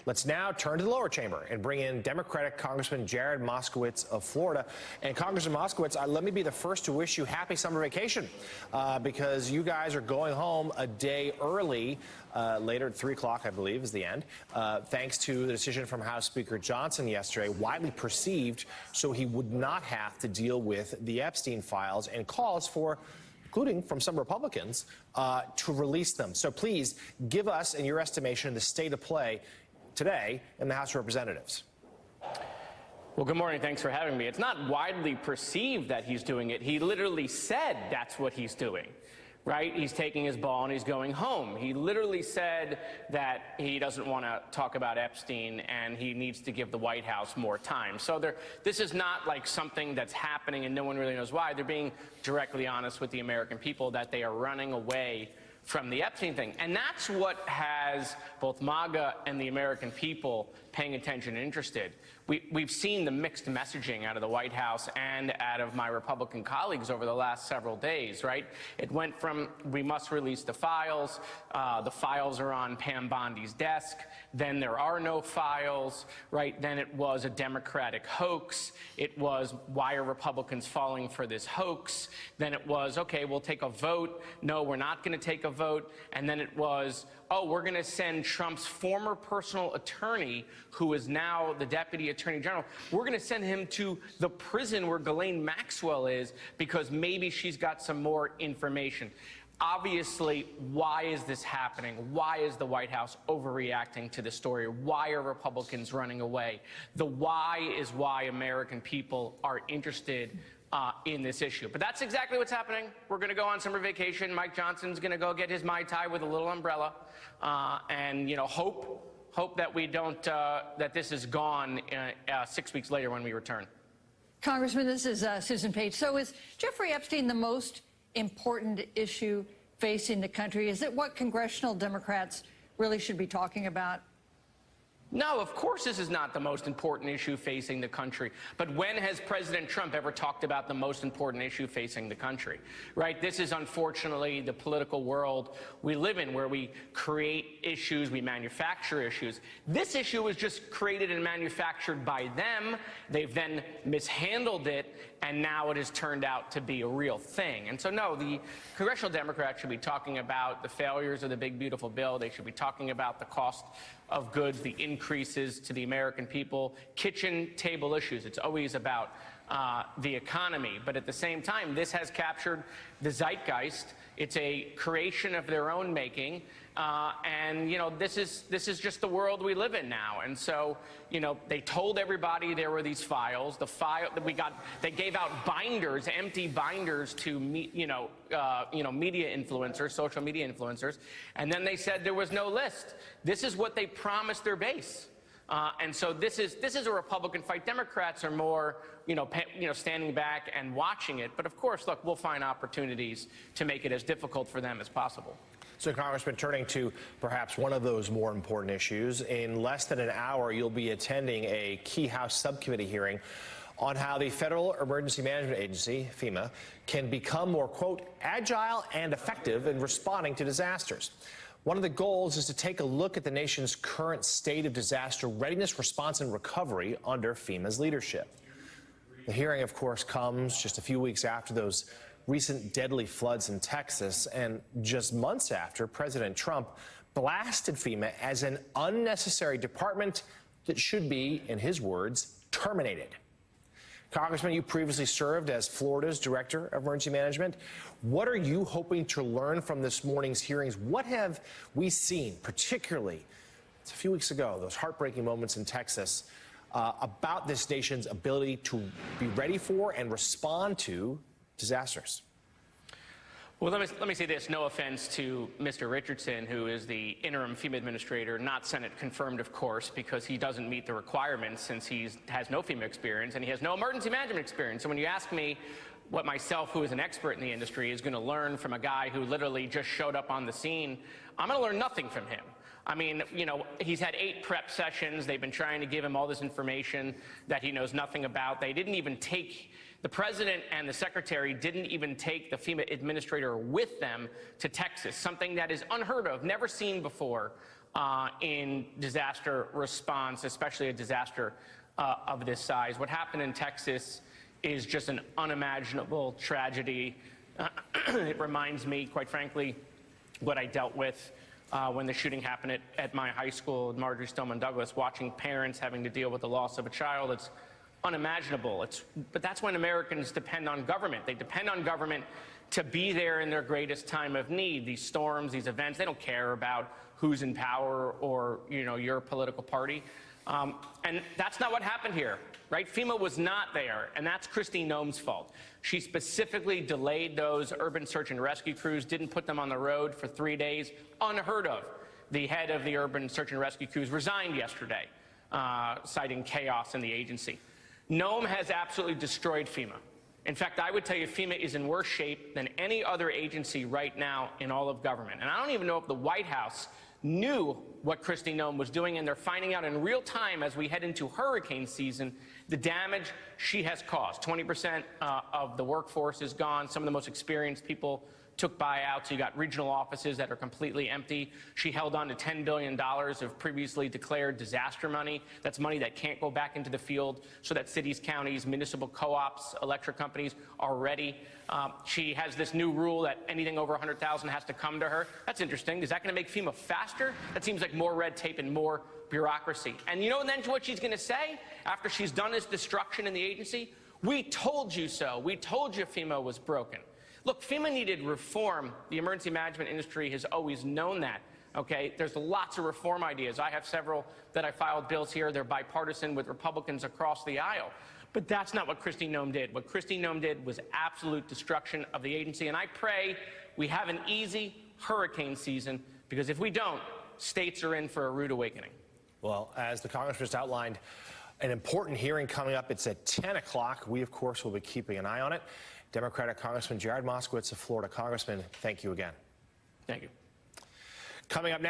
Let's now turn to the lower chamber and bring in Democratic Congressman Jared Moskowitz of Florida. And Congressman Moskowitz, let me be the first to wish you happy summer vacation because you guys are going home a day early. Later at 3 o'clock, I believe, is the end, thanks to the decision from House Speaker Johnson yesterday, widely perceived so he would not have to deal with the Epstein files and calls for, including from some Republicans, to release them. So please give us, in your estimation, the state of play today in the House of Representatives. Well, good morning. Thanks for having me. It's not widely perceived that he's doing it. He literally said that's what he's doing, right? He's taking his ball and he's going home. He literally said that he doesn't want to talk about Epstein and he needs to give the White House more time. So this is not like something that's happening and no one really knows why. They're being directly honest with the American people that they are running away from the Epstein thing. And that's what has both MAGA and the American people paying attention and interested. We've seen the mixed messaging out of the White House and out of my Republican colleagues over the last several days, right? It went from, we must release the files are on Pam Bondi's desk, then there are no files, right? Then it was a Democratic hoax. It was, why are Republicans falling for this hoax? Then it was, okay, we'll take a vote. No, we're not going to take a vote. And then it was, oh, we're going to send Trump's former personal attorney, who is now the deputy attorney general, we're going to send him to the prison where Ghislaine Maxwell is because maybe she's got some more information. Obviously, why is this happening? Why is the White House overreacting to this story? Why are Republicans running away? The why is why American people are interested in this issue. But that's exactly what's happening. We're going to go on summer vacation. Mike Johnson's going to go get his Mai Tai with a little umbrella and, you know, hope that we don't, that this is gone 6 weeks later when we return. Congressman, this is Susan Page. So is Jeffrey Epstein the most important issue facing the country? Is it what congressional Democrats really should be talking about? No, of course this is not the most important issue facing the country. But when has President Trump ever talked about the most important issue facing the country, right? This is unfortunately the political world we live in, where we create issues, we manufacture issues. This issue was just created and manufactured by them. They've then mishandled it, and now it has turned out to be a real thing. And so, no, the congressional Democrats should be talking about the failures of the big, beautiful bill. They should be talking about the cost of goods, the increases to the American people, kitchen table issues. It's always about the economy. But at the same time, this has captured the zeitgeist. It's a creation of their own making. And, you know, this is just the world we live in now. And so, you know, they told everybody there were these files. The file that we got, they gave out binders, empty binders to, media influencers, social media influencers. And then they said there was no list. This is what they promised their base. And so this is a Republican fight. Democrats are more, standing back and watching it. But of course, look, we'll find opportunities to make it as difficult for them as possible. So, Congressman, turning to perhaps one of those more important issues, in less than an hour, you'll be attending a key House subcommittee hearing on how the Federal Emergency Management Agency, FEMA, can become more, quote, agile and effective in responding to disasters. One of the goals is to take a look at the nation's current state of disaster readiness, response, and recovery under FEMA's leadership. The hearing, of course, comes just a few weeks after those recent deadly floods in Texas, and just months after President Trump blasted FEMA as an unnecessary department that should be, in his words, terminated. Congressman, you previously served as Florida's Director of Emergency Management. What are you hoping to learn from this morning's hearings? What have we seen, particularly a few weeks ago, those heartbreaking moments in Texas, about this nation's ability to be ready for and respond to disasters? Well, let me say this. No offense to Mr. Richardson, who is the interim FEMA administrator, not Senate confirmed, of course, because he doesn't meet the requirements since he has no FEMA experience and he has no emergency management experience. So when you ask me what myself, who is an expert in the industry, is going to learn from a guy who literally just showed up on the scene, I'm going to learn nothing from him. I mean, he's had 8 prep sessions. They've been trying to give him all this information that he knows nothing about. They didn't even take, the president and the secretary didn't even take the FEMA administrator with them to Texas, something that is unheard of, never seen before in disaster response, especially a disaster of this size. What happened in Texas is just an unimaginable tragedy. It reminds me, quite frankly, what I dealt with when the shooting happened at my high school, Marjorie Stoneman Douglas, watching parents having to deal with the loss of a child. It's unimaginable. But that's when Americans depend on government. They depend on government to be there in their greatest time of need. These storms, these events, they don't care about who's in power or, your political party. And that's not what happened here, right? FEMA was not there, and that's Kristi Noem's fault. She specifically delayed those urban search and rescue crews, didn't put them on the road for 3 days, unheard of. The head of the urban search and rescue crews resigned yesterday, citing chaos in the agency. Noem has absolutely destroyed FEMA. In fact, I would tell you FEMA is in worse shape than any other agency right now in all of government. And I don't even know if the White House knew what Kristi Noem was doing, and they're finding out in real time as we head into hurricane season the damage she has caused. 20% of the workforce is gone. Some of the most experienced people took buyouts. You got regional offices that are completely empty. She held on to $10 billion of previously declared disaster money. That's money that can't go back into the field so that cities, counties, municipal co-ops, electric companies are ready. She has this new rule that anything over $100,000 has to come to her. That's interesting. Is that going to make FEMA faster? That seems like more red tape and more bureaucracy. And then what she's going to say after she's done this destruction in the agency? We told you so. We told you FEMA was broken. Look, FEMA needed reform. The emergency management industry has always known that, okay? There's lots of reform ideas. I have several that I filed bills here. They're bipartisan with Republicans across the aisle. But that's not what Kristi Noem did. What Kristi Noem did was absolute destruction of the agency. And I pray we have an easy hurricane season, because if we don't, states are in for a rude awakening. Well, as the Congressman just outlined, an important hearing coming up. It's at 10 o'clock. We, of course, will be keeping an eye on it. Democratic Congressman Jared Moskowitz, a Florida congressman, thank you again. Thank you. Coming up next.